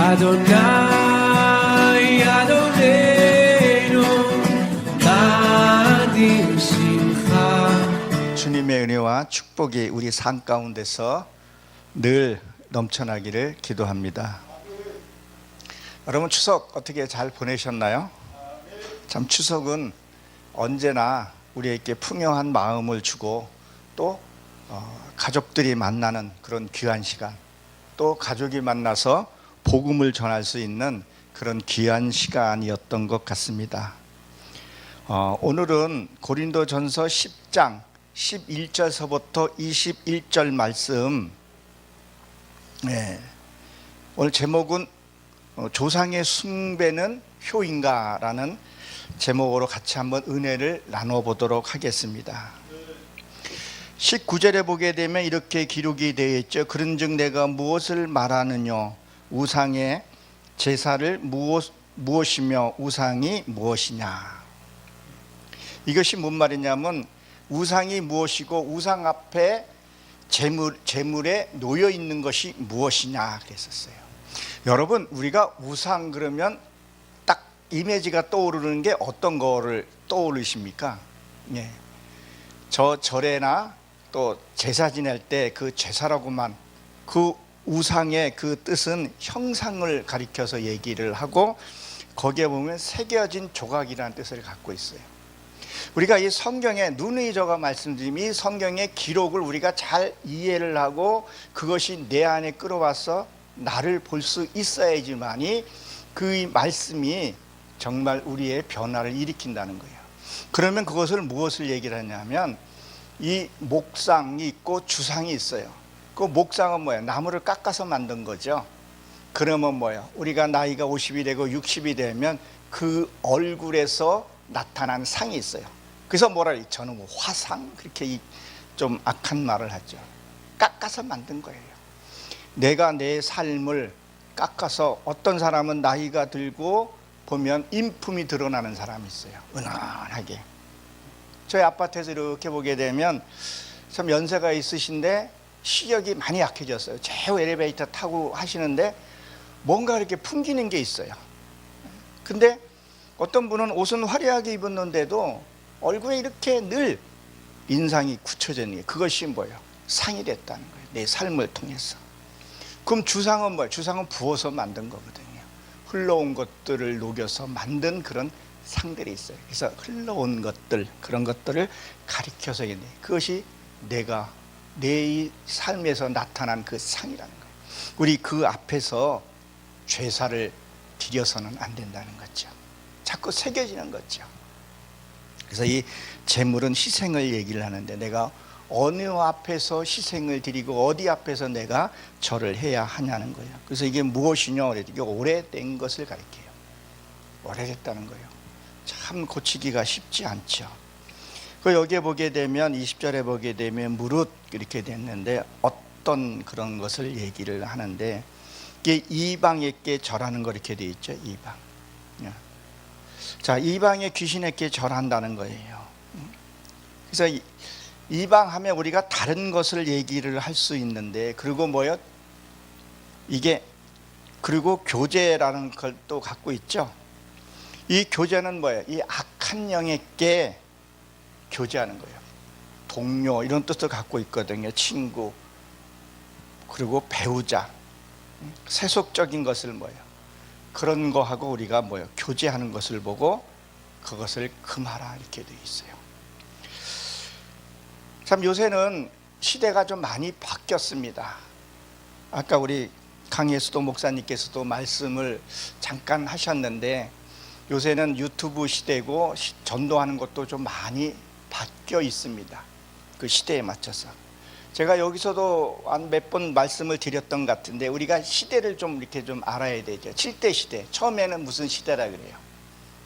Adonai Adonenu Nadim Simcha. 주님의 은혜와 축복이 우리 삶 가운데서 늘 넘쳐나기를 기도합니다. 여러분 추석 어떻게 잘 보내셨나요? 참 추석은 언제나 우리에게 풍요한 마음을 주고 또 가족들이 만나는 그런 귀한 시간, 또 가족이 만나서 복음을 전할 수 있는 그런 귀한 시간이었던 것 같습니다. 오늘은 고린도전서 10장 11절서부터 21절 말씀, 오늘 제목은 조상의 숭배는 효인가라는 제목으로 같이 한번 은혜를 나눠보도록 하겠습니다. 19절에 보게 되면 이렇게 기록이 되어 있죠. 그런즉 내가 무엇을 말하느냐, 우상의 제사를 무엇이며 우상이 무엇이냐. 이것이 뭔 말이냐면 우상이 무엇이고 우상 앞에 제물에 놓여 있는 것이 무엇이냐 그랬었어요. 여러분, 우리가 우상 그러면 딱 이미지가 떠오르는 게 어떤 거를 떠오르십니까? 저 절에나 또 제사 지낼 때 그 제사라고만, 그 우상의 그 뜻은 형상을 가리켜서 얘기를 하고 거기에 보면 새겨진 조각이라는 뜻을 갖고 있어요. 우리가 이 성경에 눈의 저가 말씀드린 이 성경의 기록을 우리가 잘 이해를 하고 그것이 내 안에 끌어와서 나를 볼 수 있어야지만이 그 말씀이 정말 우리의 변화를 일으킨다는 거예요. 그러면 그것을 무엇을 얘기를 하냐면 이 목상이 있고 주상이 있어요. 그 목상은 뭐예요? 나무를 깎아서 만든 거죠. 그러면 뭐예요? 우리가 나이가 50이 되고 60이 되면 그 얼굴에서 나타난 상이 있어요. 그래서 뭐라 해요? 저는 뭐 화상? 그렇게 좀 악한 말을 하죠. 깎아서 만든 거예요. 내가 내 삶을 깎아서, 어떤 사람은 나이가 들고 보면 인품이 드러나는 사람이 있어요. 은은하게. 저희 아파트에서 이렇게 보게 되면 참 연세가 있으신데 시력이 많이 약해졌어요. 최후 엘리베이터 타고 하시는데 뭔가 이렇게 풍기는 게 있어요. 근데 어떤 분은 옷은 화려하게 입었는데도 얼굴에 이렇게 늘 인상이 굳혀져 있는 게, 그것이 뭐예요? 상이 됐다는 거예요. 내 삶을 통해서. 그럼 주상은 뭐예요? 주상은 부어서 만든 거거든요. 흘러온 것들을 녹여서 만든 그런 상들이 있어요. 그래서 흘러온 것들, 그런 것들을 가리켜서 있는, 그것이 내가 내 삶에서 나타난 그 상이라는 거예요. 우리 그 앞에서 죄사를 드려서는 안 된다는 거죠. 자꾸 새겨지는 거죠. 그래서 이 제물은 희생을 얘기를 하는데, 내가 어느 앞에서 희생을 드리고 어디 앞에서 내가 절을 해야 하냐는 거예요. 그래서 이게 무엇이냐 그랬더니 이게 오래된 것을 가리켜요. 오래됐다는 거예요. 참 고치기가 쉽지 않죠. 그 여기에 보게 되면 20절에 보게 되면 무릇 이렇게 됐는데 어떤 그런 것을 얘기를 하는데, 이게 이방에게 절하는 거 이렇게 돼 있죠. 이방. 자, 이방의 귀신에게 절한다는 거예요. 그래서 이방하면 우리가 다른 것을 얘기를 할 수 있는데, 그리고 뭐요? 이게 그리고 교제라는 걸 또 갖고 있죠. 이 교제는 뭐예요? 이 악한 영에게 교제하는 거예요. 동료 이런 뜻을 갖고 있거든요. 친구, 그리고 배우자, 세속적인 것을 뭐예요? 그런 거하고 우리가 뭐예요? 교제하는 것을 보고 그것을 금하라 이렇게 되어 있어요. 참 요새는 시대가 좀 많이 바뀌었습니다. 아까 우리 강예수도 목사님께서도 말씀을 잠깐 하셨는데, 요새는 유튜브 시대고 전도하는 것도 좀 많이 바뀌어 있습니다. 그 시대에 맞춰서. 제가 여기서도 한 몇 번 말씀을 드렸던 것 같은데, 우리가 시대를 좀 이렇게 좀 알아야 되죠. 7대 시대. 처음에는 무슨 시대라 그래요?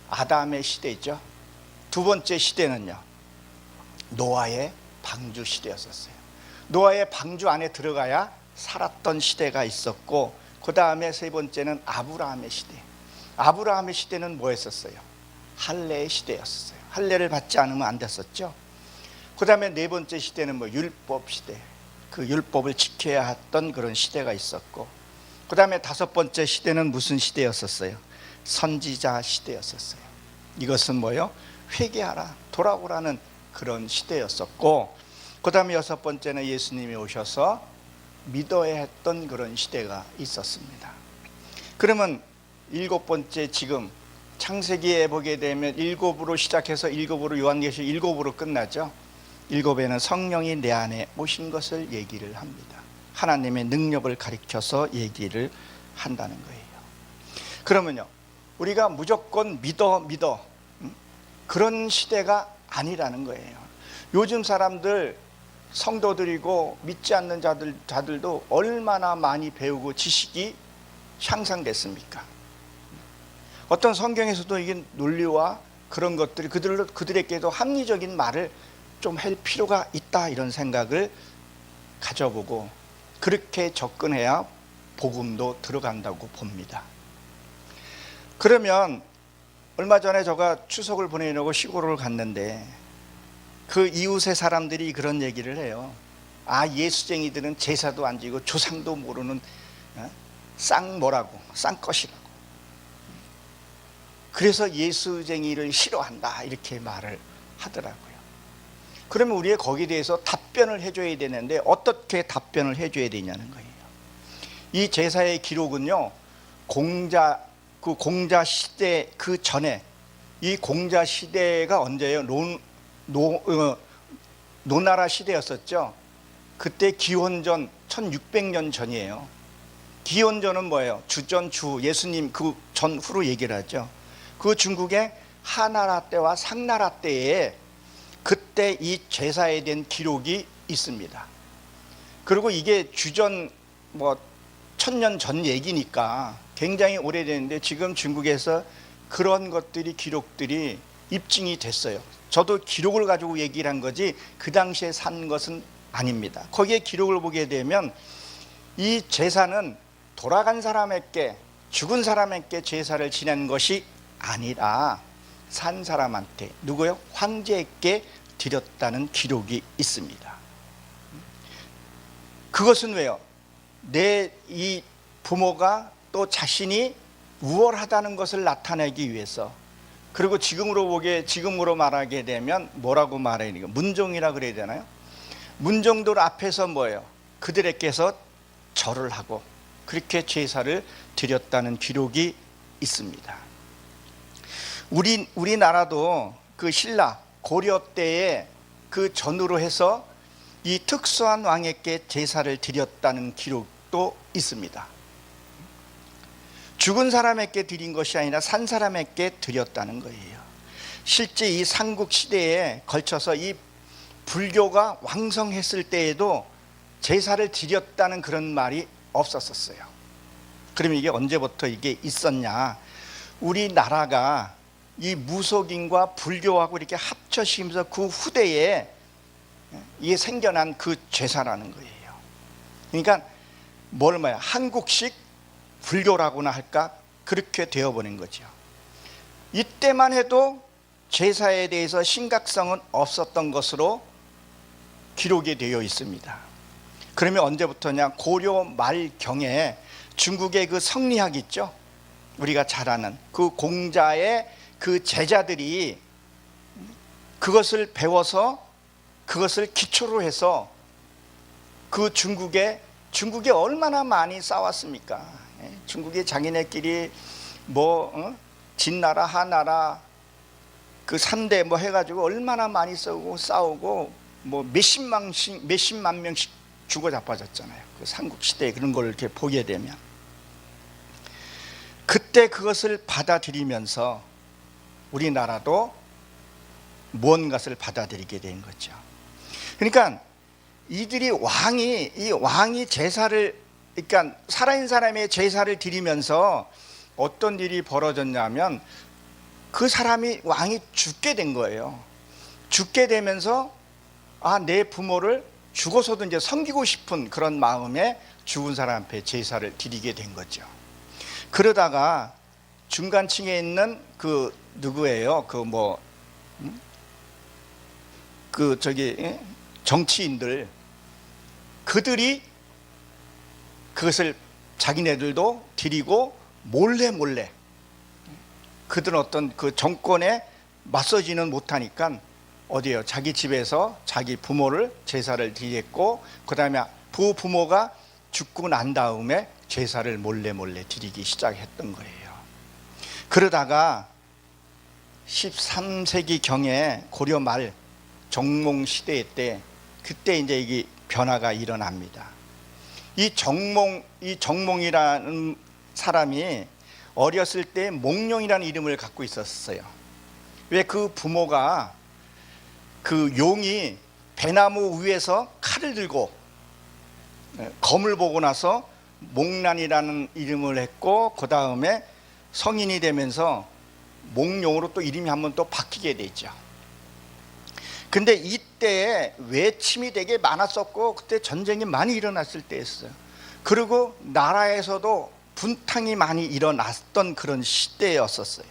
아담의 시대죠. 두 번째 시대는요, 노아의 방주 시대였었어요. 노아의 방주 안에 들어가야 살았던 시대가 있었고, 그 다음에 세 번째는 아브라함의 시대. 아브라함의 시대는 뭐 했었어요? 할례의 시대였어요. 할례를 받지 않으면 안 됐었죠. 그 다음에 네 번째 시대는 뭐 율법 시대. 그 율법을 지켜야 했던 그런 시대가 있었고, 그 다음에 다섯 번째 시대는 무슨 시대였었어요? 선지자 시대였었어요. 이것은 뭐요? 회개하라, 돌아오라는 그런 시대였었고, 그 다음에 여섯 번째는 예수님이 오셔서 믿어야 했던 그런 시대가 있었습니다. 그러면 일곱 번째, 지금 창세기에 보게 되면 일곱으로 시작해서 일곱으로, 요한계시록 일곱으로 끝나죠. 일곱에는 성령이 내 안에 오신 것을 얘기를 합니다. 하나님의 능력을 가리켜서 얘기를 한다는 거예요. 그러면요, 우리가 무조건 믿어 그런 시대가 아니라는 거예요. 요즘 사람들, 성도들이고 믿지 않는 자들도 얼마나 많이 배우고 지식이 향상됐습니까? 어떤 성경에서도 이게 논리와 그런 것들이 그들에게도 합리적인 말을 좀 할 필요가 있다, 이런 생각을 가져보고 그렇게 접근해야 복음도 들어간다고 봅니다. 그러면 얼마 전에 제가 추석을 보내려고 시골을 갔는데 그 이웃의 사람들이 그런 얘기를 해요. 아, 예수쟁이들은 제사도 안 지고 조상도 모르는 쌍것이라고. 그래서 예수쟁이를 싫어한다, 이렇게 말을 하더라고요. 그러면 우리가 거기에 대해서 답변을 해줘야 되는데 어떻게 답변을 해줘야 되냐는 거예요. 이 제사의 기록은요, 공자 시대 그 전에, 이 공자 시대가 언제예요? 노나라 시대였었죠. 그때 기원전 1600년 전이에요. 기원전은 뭐예요? 주전, 예수님 그 전후로 얘기를 하죠. 그 중국의 하나라 때와 상나라 때에 그때 이 제사에 대한 기록이 있습니다. 그리고 이게 주전 1000년 전 얘기니까 굉장히 오래됐는데 지금 중국에서 그런 것들이, 기록들이 입증이 됐어요. 저도 기록을 가지고 얘기를 한 거지 그 당시에 산 것은 아닙니다. 거기에 기록을 보게 되면 이 제사는 돌아간 사람에게, 죽은 사람에게 제사를 지낸 것이 아니라 산 사람한테, 누구요? 황제에게 드렸다는 기록이 있습니다. 그것은 왜요? 내 이 부모가 또 자신이 우월하다는 것을 나타내기 위해서. 그리고 지금으로 말하게 되면 뭐라고 말해야 되나? 문종이라 그래야 되나요? 문종들 앞에서 뭐예요? 그들에게서 절을 하고 그렇게 제사를 드렸다는 기록이 있습니다. 우리나라도 그 신라 고려 때에 그 전후로 해서 이 특수한 왕에게 제사를 드렸다는 기록도 있습니다. 죽은 사람에게 드린 것이 아니라 산 사람에게 드렸다는 거예요. 실제 이 삼국 시대에 걸쳐서 이 불교가 왕성했을 때에도 제사를 드렸다는 그런 말이 없었어요. 그러면 이게 언제부터 이게 있었냐? 우리나라가 이 무속인과 불교하고 이렇게 합쳐지면서 그 후대에 이게 생겨난 그 제사라는 거예요. 그러니까 한국식 불교라고나 할까? 그렇게 되어버린 거죠. 이때만 해도 제사에 대해서 심각성은 없었던 것으로 기록이 되어 있습니다. 그러면 언제부터냐? 고려 말경에 중국의 그 성리학 있죠? 우리가 잘 아는 그 공자의 그 제자들이 그것을 배워서 그것을 기초로 해서 그 중국에 얼마나 많이 싸웠습니까? 중국이 자기네끼리 진나라, 하나라 그 3대 해가지고 얼마나 많이 싸우고 몇십만 명씩 죽어 자빠졌잖아요. 그 삼국시대 그런 걸 이렇게 보게 되면 그때 그것을 받아들이면서 우리나라도 무언가를 받아들이게 된 거죠. 그러니까 왕이 제사를, 그러니까 살아있는 사람의 제사를 드리면서 어떤 일이 벌어졌냐면 그 사람이, 왕이 죽게 된 거예요. 죽게 되면서 내 부모를 죽어서도 이제 섬기고 싶은 그런 마음에 죽은 사람 앞에 제사를 드리게 된 거죠. 그러다가 중간층에 있는 누구예요? 정치인들, 그들이 그것을 자기네들도 드리고 몰래 그들은 어떤 그 정권에 맞서지는 못하니까 어디에요? 자기 집에서 자기 부모를 제사를 드렸고, 그 다음에 부모가 죽고 난 다음에 제사를 몰래 드리기 시작했던 거예요. 그러다가 13세기 경에 고려 말 정몽 시대 때, 그때 이제 이게 변화가 일어납니다. 이 정몽이라는 사람이 어렸을 때 몽룡이라는 이름을 갖고 있었어요. 왜? 그 부모가, 그 용이 배나무 위에서 칼을 들고 검을 보고 나서 몽란이라는 이름을 했고, 그 다음에 성인이 되면서 몽룡으로 또 이름이 한번 또 바뀌게 되죠. 근데 이때 외침이 되게 많았었고, 그때 전쟁이 많이 일어났을 때였어요. 그리고 나라에서도 분탕이 많이 일어났던 그런 시대였었어요.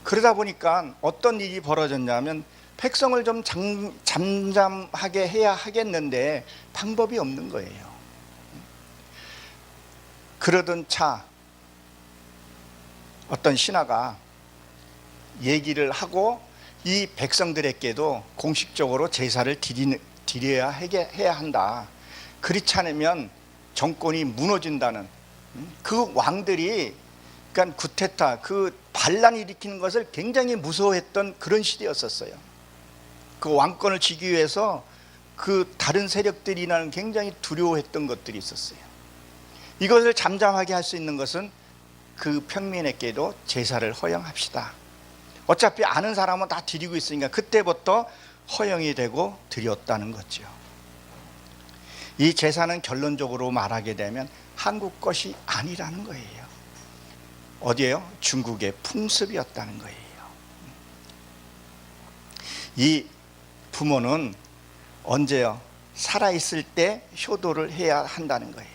그러다 보니까 어떤 일이 벌어졌냐면, 백성을 좀 잠잠하게 해야 하겠는데 방법이 없는 거예요. 그러던 차 어떤 신하가 얘기를 하고, 이 백성들에게도 공식적으로 제사를 드려야 해야 한다. 그렇지 않으면 정권이 무너진다는, 그 왕들이, 그러니까 구테타, 그 반란 일으키는 것을 굉장히 무서워했던 그런 시대였었어요. 그 왕권을 쥐기 위해서 그 다른 세력들이라는 굉장히 두려워했던 것들이 있었어요. 이것을 잠잠하게 할 수 있는 것은 그 평민에게도 제사를 허용합시다. 어차피 아는 사람은 다 드리고 있으니까 그때부터 허용이 되고 드렸다는 거죠. 이 제사는 결론적으로 말하게 되면 한국 것이 아니라는 거예요. 어디예요? 중국의 풍습이었다는 거예요. 이 부모는 언제요? 살아있을 때 효도를 해야 한다는 거예요.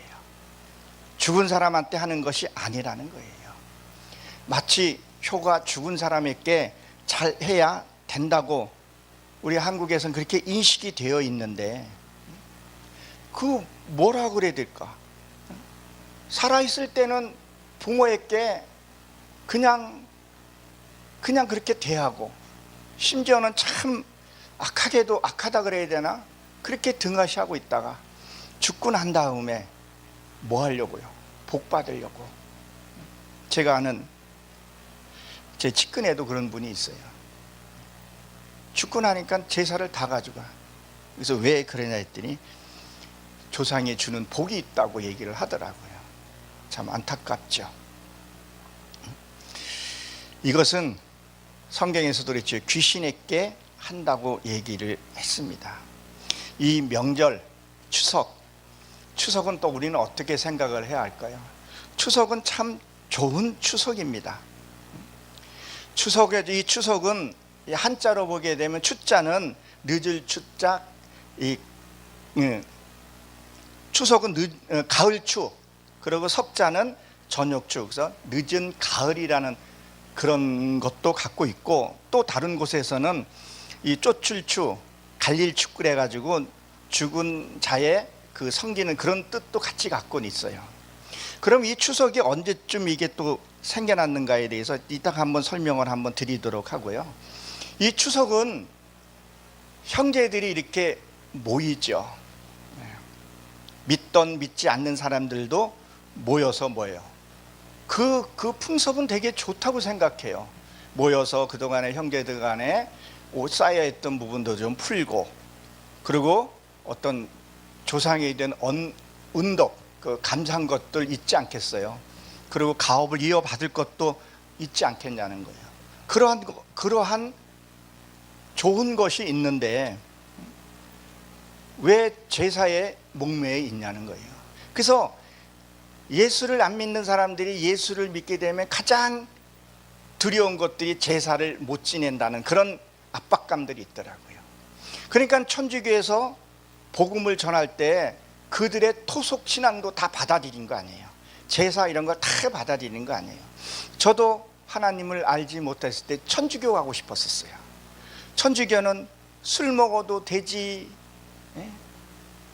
죽은 사람한테 하는 것이 아니라는 거예요. 마치 효가 죽은 사람에게 잘 해야 된다고 우리 한국에서는 그렇게 인식이 되어 있는데, 그 뭐라 그래야 될까? 살아있을 때는 부모에게 그냥 그렇게 대하고, 심지어는 참 악하게도 악하다 그래야 되나? 그렇게 등하시하고 있다가 죽고 난 다음에 뭐 하려고요? 복 받으려고. 제가 아는 제 측근에도 그런 분이 있어요. 죽고 나니까 제사를 다 가져가. 그래서 왜 그러냐 했더니 조상이 주는 복이 있다고 얘기를 하더라고요. 참 안타깝죠. 이것은 성경에서도 그랬죠. 귀신에게 한다고 얘기를 했습니다. 이 명절, 추석은 또 우리는 어떻게 생각을 해야 할까요? 추석은 참 좋은 추석입니다. 이 추석은 한자로 보게 되면, 추자는 늦을 추자, 추석은 가을 추, 그리고 석자는 저녁 추, 그래서 늦은 가을이라는 그런 것도 갖고 있고, 또 다른 곳에서는 이 쪼출추, 갈릴추 그래가지고 죽은 자의 그 섬기는 그런 뜻도 같이 갖고 있어요. 그럼 이 추석이 언제쯤 이게 또 생겨났는가에 대해서 이따가 한번 설명을 한번 드리도록 하고요. 이 추석은 형제들이 이렇게 모이죠. 믿던 믿지 않는 사람들도 모여서 모여요. 그 풍습은 되게 좋다고 생각해요. 모여서 그동안에 형제들 간에 쌓여있던 부분도 좀 풀고, 그리고 어떤 조상에 대한 은덕, 그 감사한 것들 있지 않겠어요? 그리고 가업을 이어받을 것도 있지 않겠냐는 거예요. 그러한 좋은 것이 있는데 왜 제사에 목매여 있냐는 거예요. 그래서 예수를 안 믿는 사람들이 예수를 믿게 되면 가장 두려운 것들이 제사를 못 지낸다는 그런 압박감들이 있더라고요. 그러니까 천주교에서 복음을 전할 때 그들의 토속 신앙도 다 받아들인 거 아니에요. 제사 이런 거 다 받아들인 거 아니에요. 저도 하나님을 알지 못했을 때 천주교 가고 싶었었어요. 천주교는 술 먹어도 되지,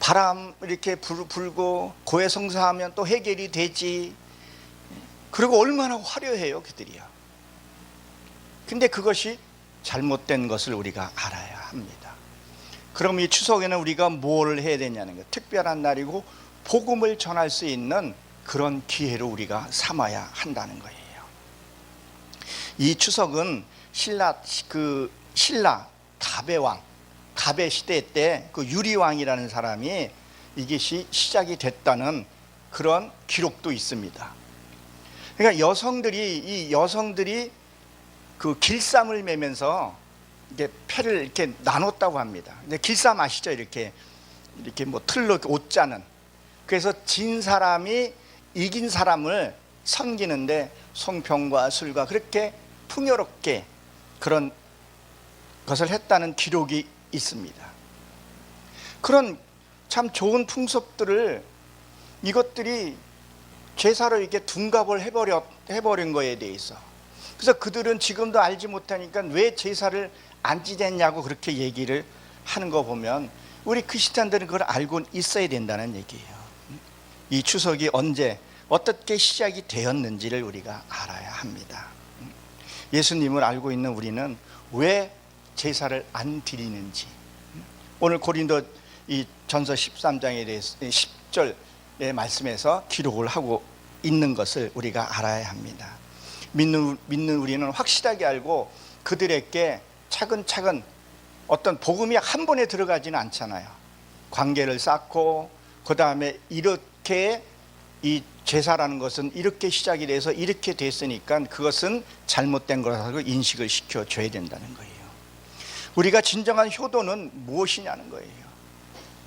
바람 이렇게 불고 고해성사하면 또 해결이 되지. 그리고 얼마나 화려해요 그들이요. 근데 그것이 잘못된 것을 우리가 알아야 합니다. 그럼 이 추석에는 우리가 뭘 해야 되냐는 거, 특별한 날이고 복음을 전할 수 있는 그런 기회로 우리가 삼아야 한다는 거예요. 이 추석은 신라 다베 왕, 다베 시대 때 그 유리 왕이라는 사람이 이것이 시작이 됐다는 그런 기록도 있습니다. 그러니까 여성들이 그 길쌈을 매면서 이게 패를 이렇게 나눴다고 합니다. 근데 길쌈 아시죠? 이렇게 뭐 틀로 옷 짜는. 그래서 진 사람이 이긴 사람을 섬기는데 송편과 술과 그렇게 풍요롭게 그런 것을 했다는 기록이 있습니다. 그런 참 좋은 풍습들을 이것들이 제사로 이렇게 둔갑을 해버린 거에 대해서, 그래서 그들은 지금도 알지 못하니까 왜 제사를 안 지냈냐고 그렇게 얘기를 하는 거 보면 우리 크리스찬들은 그걸 알고 있어야 된다는 얘기예요. 이 추석이 언제 어떻게 시작이 되었는지를 우리가 알아야 합니다. 예수님을 알고 있는 우리는 왜 제사를 안 드리는지, 오늘 고린도 이 전서 13장에 대해서 10절의 말씀에서 기록을 하고 있는 것을 우리가 알아야 합니다. 믿는 우리는 확실하게 알고 그들에게 차근차근 어떤 복음이 한 번에 들어가지는 않잖아요. 관계를 쌓고 그 다음에 이렇게 이 제사라는 것은 이렇게 시작이 돼서 이렇게 됐으니까 그것은 잘못된 거라고 인식을 시켜줘야 된다는 거예요. 우리가 진정한 효도는 무엇이냐는 거예요.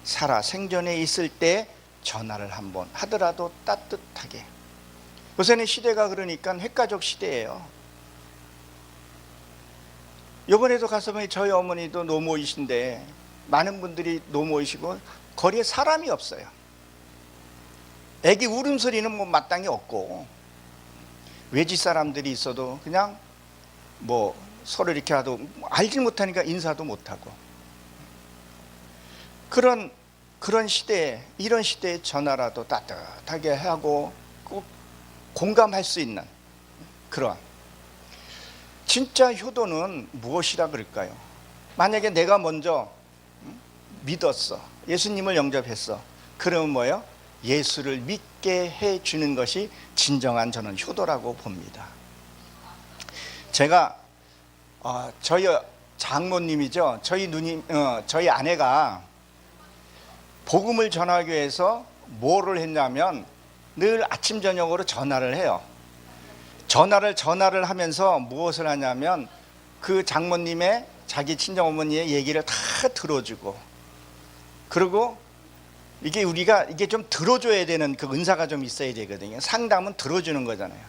살아 생전에 있을 때 전화를 한번 하더라도 따뜻하게. 요새는 시대가 그러니까 핵가족 시대예요. 이번에도 가서 보니 저희 어머니도 노모이신데 많은 분들이 노모이시고 거리에 사람이 없어요. 애기 울음소리는 뭐 마땅히 없고, 외지 사람들이 있어도 그냥 뭐 서로 이렇게 하도 알지 못하니까 인사도 못하고, 그런 시대에, 이런 시대에 전화라도 따뜻하게 하고 꼭 공감할 수 있는 그런 진짜 효도는 무엇이라 그럴까요? 만약에 내가 먼저 믿었어, 예수님을 영접했어, 그러면 뭐예요? 예수를 믿게 해주는 것이 진정한 저는 효도라고 봅니다. 제가 저희 장모님이죠, 저희 아내가 복음을 전하기 위해서 뭐를 했냐면 늘 아침 저녁으로 전화를 해요. 전화를 하면서 무엇을 하냐면 그 장모님의 자기 친정어머니의 얘기를 다 들어주고, 그리고 이게 좀 들어줘야 되는 그 은사가 좀 있어야 되거든요. 상담은 들어주는 거잖아요.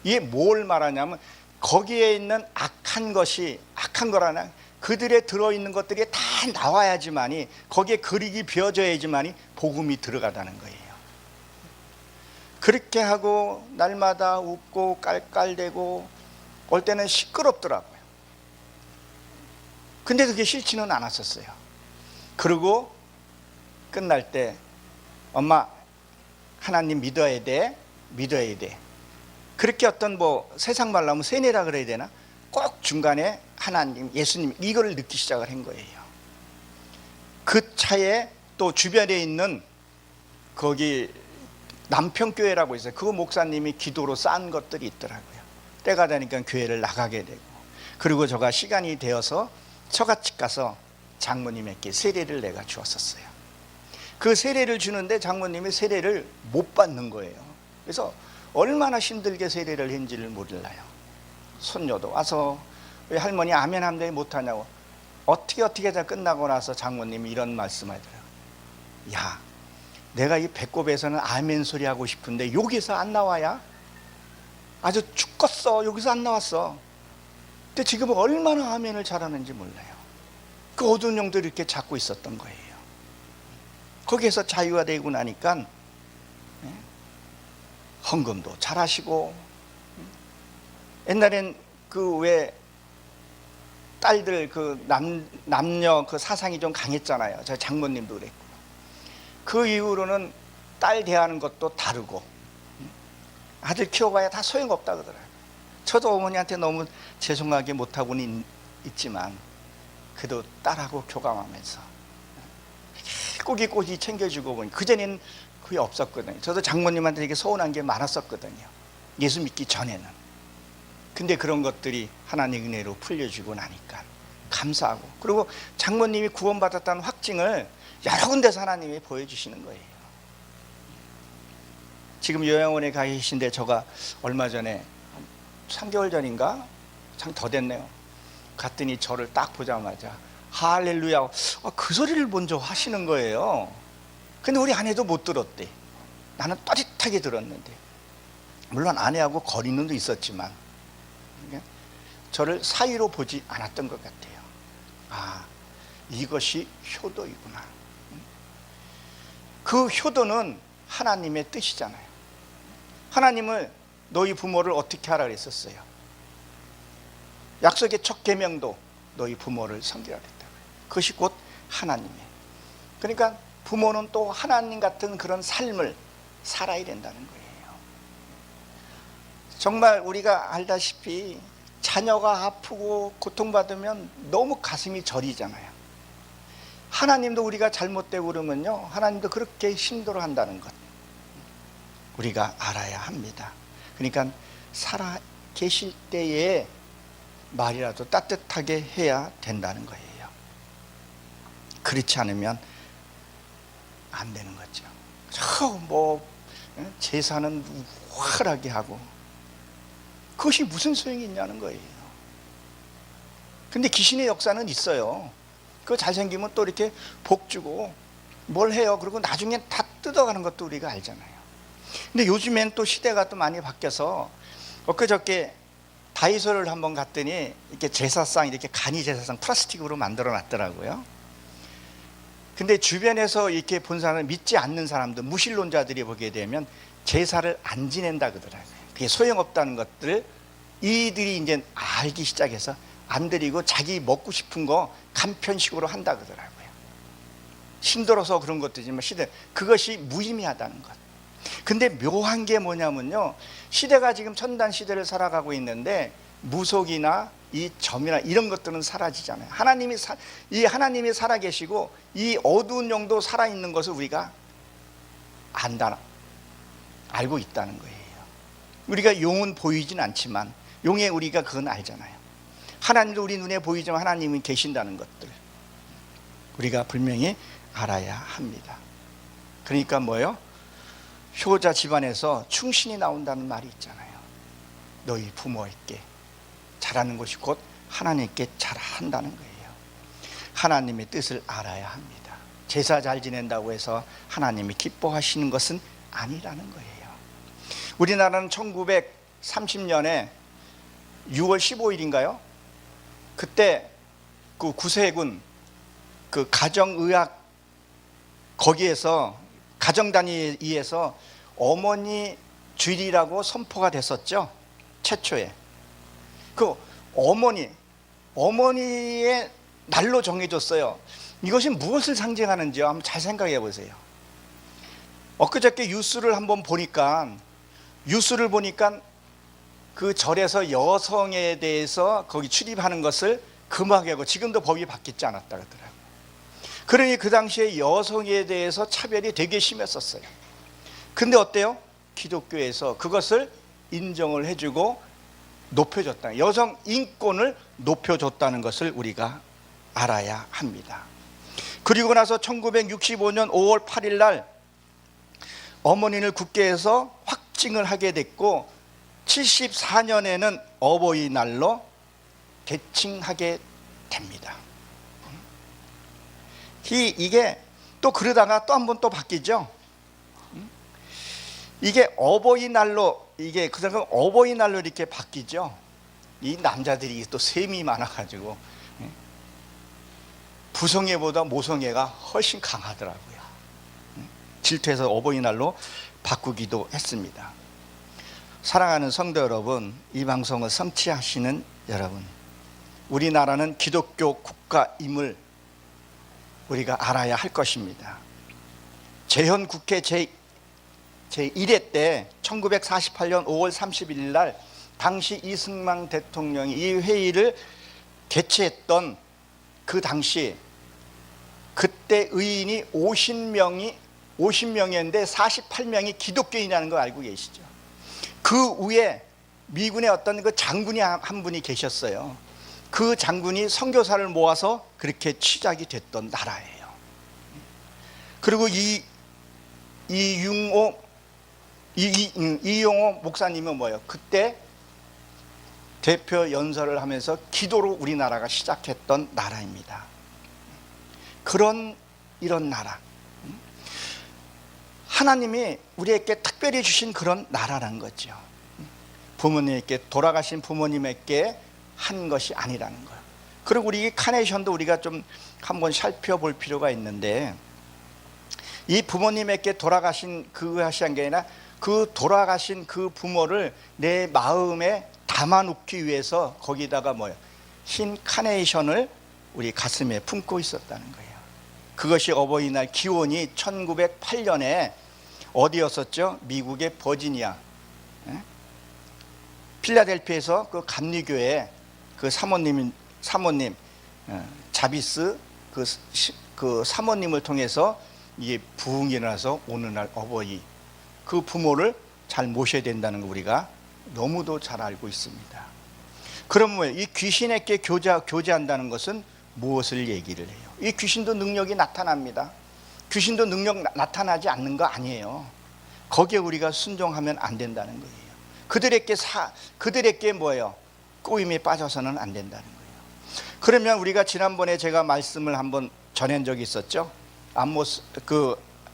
이게 뭘 말하냐면 거기에 있는 악한 거라나 그들에 들어있는 것들이 다 나와야지만이, 거기에 그릭이 비어져야지만이 복음이 들어가다는 거예요. 그렇게 하고 날마다 웃고 깔깔대고 올 때는 시끄럽더라고요. 근데 그게 싫지는 않았었어요. 그리고 끝날 때 엄마 하나님 믿어야 돼. 그렇게 어떤 뭐 세상 말로 하면 세뇌라 그래야 되나? 꼭 중간에 하나님, 예수님 이거를 넣기 시작을 한 거예요. 그 차에 또 주변에 있는 거기 남편교회라고 있어요. 그 목사님이 기도로 쌓은 것들이 있더라고요. 때가 되니까 교회를 나가게 되고, 그리고 저가 시간이 되어서 처갓집 가서 장모님에게 세례를 내가 주었었어요. 그 세례를 주는데 장모님이 세례를 못 받는 거예요. 그래서 얼마나 힘들게 세례를 했는지를 몰라요. 손녀도 와서 왜 할머니 아멘 하는데 못하냐고. 어떻게 다 끝나고 나서 장모님이 이런 말씀을 하더라고요. 야, 내가 이 배꼽에서는 아멘 소리 하고 싶은데 여기서 안 나와야 아주 죽겠어. 여기서 안 나왔어. 근데 지금은 얼마나 아멘을 잘하는지 몰라요. 그 어두운 영들을 이렇게 잡고 있었던 거예요. 거기에서 자유가 되고 나니까 헌금도 잘하시고, 옛날엔 그 왜 딸들 그 남녀 그 사상이 좀 강했잖아요. 저 장모님도 그랬고. 그 이후로는 딸 대하는 것도 다르고 아들 키워봐야 다 소용없다 그러더라고요. 저도 어머니한테 너무 죄송하게 못하고는 있지만 그래도 딸하고 교감하면서 꾸깃꾸깃 챙겨주고 보니 그전에는 그게 없었거든요. 저도 장모님한테 되게 서운한 게 많았었거든요, 예수 믿기 전에는. 근데 그런 것들이 하나님 은혜로 풀려주고 나니까 감사하고, 그리고 장모님이 구원받았다는 확증을 여러 군데서 하나님이 보여주시는 거예요. 지금 요양원에 가 계신데 제가 얼마 전에 3개월 전인가 참 더 됐네요. 갔더니 저를 딱 보자마자 할렐루야, 그 소리를 먼저 하시는 거예요. 근데 우리 아내도 못 들었대. 나는 또렷하게 들었는데, 물론 아내하고 거리는 있었지만 저를 사이로 보지 않았던 것 같아요. 아, 이것이 효도이구나. 그 효도는 하나님의 뜻이잖아요. 하나님을 너희 부모를 어떻게 하라 그랬었어요? 약속의 첫 계명도 너희 부모를 섬기라 그랬다고요. 그것이 곧 하나님이에요. 그러니까 부모는 또 하나님 같은 그런 삶을 살아야 된다는 거예요. 정말 우리가 알다시피 자녀가 아프고 고통받으면 너무 가슴이 저리잖아요. 하나님도 우리가 잘못되고 그러면요, 하나님도 그렇게 힘들어한다는 것 우리가 알아야 합니다. 그러니까 살아 계실 때에 말이라도 따뜻하게 해야 된다는 거예요. 그렇지 않으면 안 되는 거죠. 제사는 화려하게 하고 그것이 무슨 소용이 있냐는 거예요. 근데 귀신의 역사는 있어요. 그거 잘생기면 또 이렇게 복 주고 뭘 해요. 그리고 나중에 다 뜯어가는 것도 우리가 알잖아요. 근데 요즘엔 또 시대가 또 많이 바뀌어서 엊그저께 다이소를 한번 갔더니 이렇게 제사상, 이렇게 간이 제사상 플라스틱으로 만들어 놨더라고요. 근데 주변에서 이렇게 본 사람은 믿지 않는 사람들, 무신론자들이 보게 되면 제사를 안 지낸다 그러더라고요. 그게 소용없다는 것들을 이들이 이제 알기 시작해서 안 드리고 자기 먹고 싶은 거 간편식으로 한다 그러더라고요. 힘들어서 그런 것도지만 그것이 무의미하다는 것. 근데 묘한 게 뭐냐면요, 시대가 지금 첨단 시대를 살아가고 있는데 무속이나 이 점이나 이런 것들은 사라지잖아요. 하나님이 살아계시고 이 어두운 영도 살아있는 것을 우리가 알고 있다는 거예요. 우리가 용은 보이진 않지만 용에 우리가 그건 알잖아요. 하나님도 우리 눈에 보이지만 하나님이 계신다는 것들 우리가 분명히 알아야 합니다. 그러니까 뭐예요? 효자 집안에서 충신이 나온다는 말이 있잖아요. 너희 부모에게 잘하는 것이 곧 하나님께 잘한다는 거예요. 하나님의 뜻을 알아야 합니다. 제사 잘 지낸다고 해서 하나님이 기뻐하시는 것은 아니라는 거예요. 우리나라는 1930년에 6월 15일인가요? 그때 그 구세군 그 가정의학 거기에서 가정단위에서 어머니 주일이라고 선포가 됐었죠. 최초에. 그 어머니의 날로 정해졌어요. 이것이 무엇을 상징하는지 한번 잘 생각해 보세요. 엊그저께 뉴스를 보니까 그 절에서 여성에 대해서 거기 출입하는 것을 금하게 하고 지금도 법이 바뀌지 않았다 그러더라고요. 그러니 그 당시에 여성에 대해서 차별이 되게 심했었어요. 근데 어때요? 기독교에서 그것을 인정을 해주고 높여줬다. 여성 인권을 높여줬다는 것을 우리가 알아야 합니다. 그리고 나서 1965년 5월 8일 날 어머니를 국회에서 확증을 하게 됐고 74년에는 어버이날로 대칭하게 됩니다. 이게 또 그러다가 또 한 번 또 바뀌죠. 이게 어버이날로 어버이날로 이렇게 바뀌죠. 이 남자들이 또 셈이 많아가지고 부성애보다 모성애가 훨씬 강하더라고요. 질투해서 어버이날로 바꾸기도 했습니다. 사랑하는 성도 여러분, 이 방송을 성취하시는 여러분, 우리나라는 기독교 국가임을 우리가 알아야 할 것입니다. 재헌국회 제1회 때 1948년 5월 31일 날 당시 이승만 대통령이 이 회의를 개최했던 그 당시 그때 의인이 50명이었는데 48명이 기독교인이라는 걸 알고 계시죠? 그 위에 미군의 어떤 그 장군이 한 분이 계셨어요. 그 장군이 선교사를 모아서 그렇게 시작이 됐던 나라예요. 그리고 이용호 목사님은 뭐예요? 그때 대표 연설을 하면서 기도로 우리나라가 시작했던 나라입니다. 이런 나라, 하나님이 우리에게 특별히 주신 그런 나라라는 거죠. 부모님에게, 돌아가신 부모님에게 한 것이 아니라는 거예요. 그리고 우리 카네이션도 우리가 좀 한번 살펴볼 필요가 있는데, 이 부모님에게 돌아가신 그 하신 게 아니라 그 돌아가신 그 부모를 내 마음에 담아놓기 위해서 거기다가 뭐예요? 흰 카네이션을 우리 가슴에 품고 있었다는 거예요. 그것이 어버이날 기원이 1908년에 어디였었죠? 미국의 버지니아, 필라델피아에서 그 감리교회 그 사모님 자비스 그 사모님을 통해서 이게 부흥이 일어나서 오늘날 어버이 그 부모를 잘 모셔야 된다는 거 우리가 너무도 잘 알고 있습니다. 그럼 뭐예요? 이 귀신에게 교제한다는 것은 무엇을 얘기를 해요? 이 귀신도 능력이 나타납니다. 귀신도 능력 나타나지 않는 거 아니에요. 거기에 우리가 순종하면 안 된다는 거예요. 그들에게 뭐예요? 꼬임에 빠져서는 안 된다는 거예요. 그러면 우리가 지난번에 제가 말씀을 한번 전한 적이 있었죠.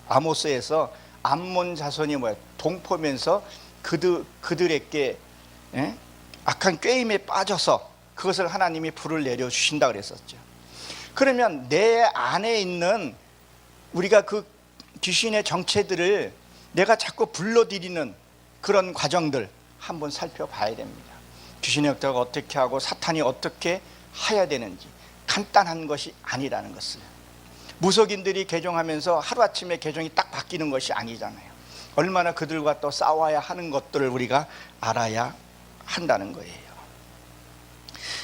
아모스에서 암몬 자손이 뭐예요? 동포면서 그들에게 악한 꾀임에 빠져서 그것을 하나님이 불을 내려 주신다 그랬었죠. 그러면 내 안에 있는 우리가 그 귀신의 정체들을 내가 자꾸 불러들이는 그런 과정들 한번 살펴봐야 됩니다. 귀신의 역사가 어떻게 하고 사탄이 어떻게 해야 되는지 간단한 것이 아니라는 것을, 무속인들이 개종하면서 하루아침에 개종이 딱 바뀌는 것이 아니잖아요. 얼마나 그들과 또 싸워야 하는 것들을 우리가 알아야 한다는 거예요.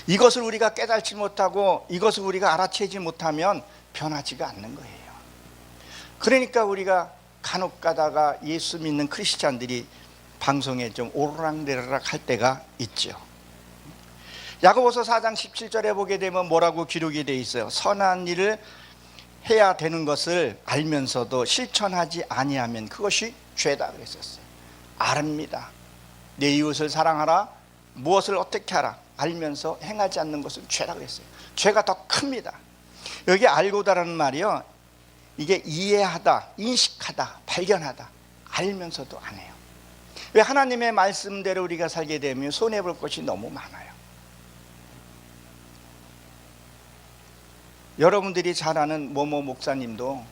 이것을 우리가 깨달지 못하고 이것을 우리가 알아채지 못하면 변하지가 않는 거예요. 그러니까 우리가 간혹 가다가 예수 믿는 크리스찬들이 방송에 좀 오르락내리락 할 때가 있죠. 야고보서 4장 17절에 보게 되면 뭐라고 기록이 되어 있어요? 선한 일을 해야 되는 것을 알면서도 실천하지 아니하면 그것이 죄다 그랬었어요. 아릅니다. 내 이웃을 사랑하라, 무엇을 어떻게 하라 알면서 행하지 않는 것은 죄다 그랬어요. 죄가 더 큽니다. 여기 알고다라는 말이요, 이게 이해하다, 인식하다, 발견하다, 알면서도 안 해요. 왜? 하나님의 말씀대로 우리가 살게 되면 손해볼 것이 너무 많아요. 여러분들이 잘 아는 모모 목사님도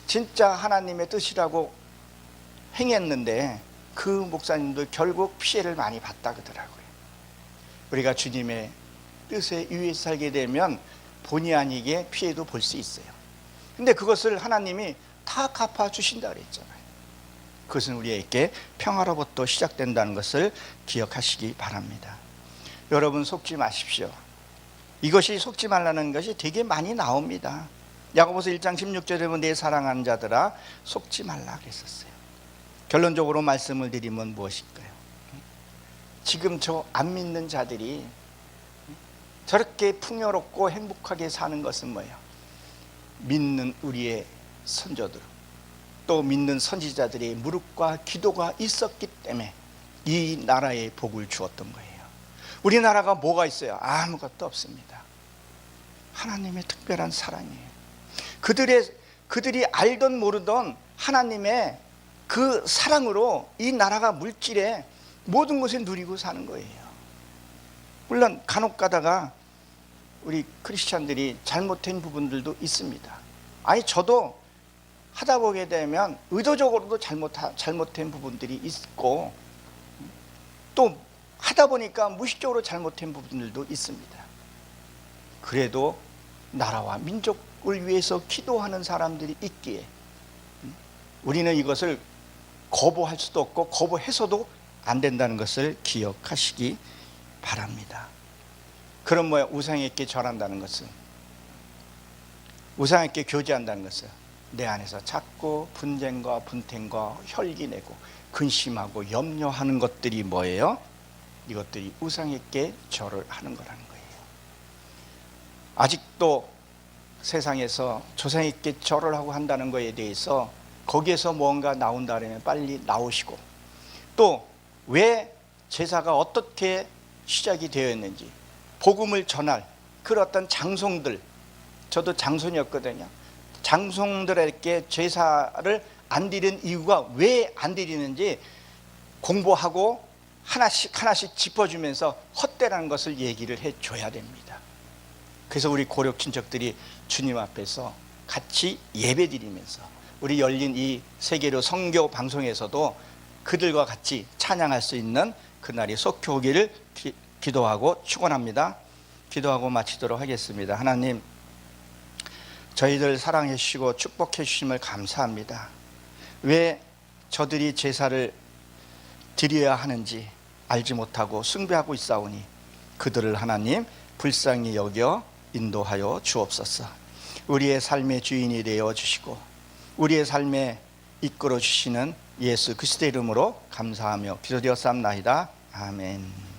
진짜 하나님의 뜻이라고 행했는데 그 목사님도 결국 피해를 많이 봤다 그러더라고요. 우리가 주님의 뜻에 의해서 살게 되면 본의 아니게 피해도 볼 수 있어요. 근데 그것을 하나님이 다 갚아주신다 그랬잖아요. 그것은 우리에게 평화로부터 시작된다는 것을 기억하시기 바랍니다. 여러분, 속지 마십시오. 이것이 속지 말라는 것이 되게 많이 나옵니다. 야고보서 1장 16절에 보면 내 사랑하는 자들아 속지 말라 그랬었어요. 결론적으로 말씀을 드리면 무엇일까요? 지금 저 안 믿는 자들이 저렇게 풍요롭고 행복하게 사는 것은 뭐예요? 믿는 우리의 선조들, 또 믿는 선지자들의 무릎과 기도가 있었기 때문에 이 나라에 복을 주었던 거예요. 우리나라가 뭐가 있어요? 아무것도 없습니다. 하나님의 특별한 사랑이에요. 그들이 알던 모르던 하나님의 그 사랑으로 이 나라가 물질에 모든 것을 누리고 사는 거예요. 물론 간혹 가다가 우리 크리스찬들이 잘못된 부분들도 있습니다. 아니, 저도 하다 보게 되면 의도적으로도 잘못된 부분들이 있고, 또 하다 보니까 무의식적으로 잘못된 부분들도 있습니다. 그래도 나라와 민족을 위해서 기도하는 사람들이 있기에 우리는 이것을 거부할 수도 없고 거부해서도 안 된다는 것을 기억하시기 바랍니다. 그럼 뭐야? 우상에게 절한다는 것은, 우상에게 교제한다는 것은 내 안에서 자꾸 분쟁과 분탱과 혈기내고 근심하고 염려하는 것들이 뭐예요? 이것들이 우상에게 절을 하는 거라는 거예요. 아직도 세상에서 조상에게 절을 하고 한다는 것에 대해서 거기에서 뭔가 나온다면 빨리 나오시고, 또 왜 제사가 어떻게 시작이 되었는지 복음을 전할 그런 어떤 장송들, 저도 장손이었거든요. 장송들에게 제사를 안 드리는 이유가 왜 안 드리는지 공부하고 하나씩 짚어주면서 헛되라는 것을 얘기를 해줘야 됩니다. 그래서 우리 고력 친척들이 주님 앞에서 같이 예배드리면서 우리 열린 이 세계로 선교 방송에서도 그들과 같이 찬양할 수 있는 그날이 속히 오기를 기도하고 축원합니다. 기도하고 마치도록 하겠습니다. 하나님, 저희들 사랑해 주시고 축복해 주심을 감사합니다. 왜 저들이 제사를 드려야 하는지 알지 못하고 숭배하고 있사오니 그들을 하나님 불쌍히 여겨 인도하여 주옵소서. 우리의 삶의 주인이 되어 주시고 우리의 삶에 이끌어 주시는 예수 그리스도의 이름으로 감사하며 기도드렸사옵나이다. 아멘.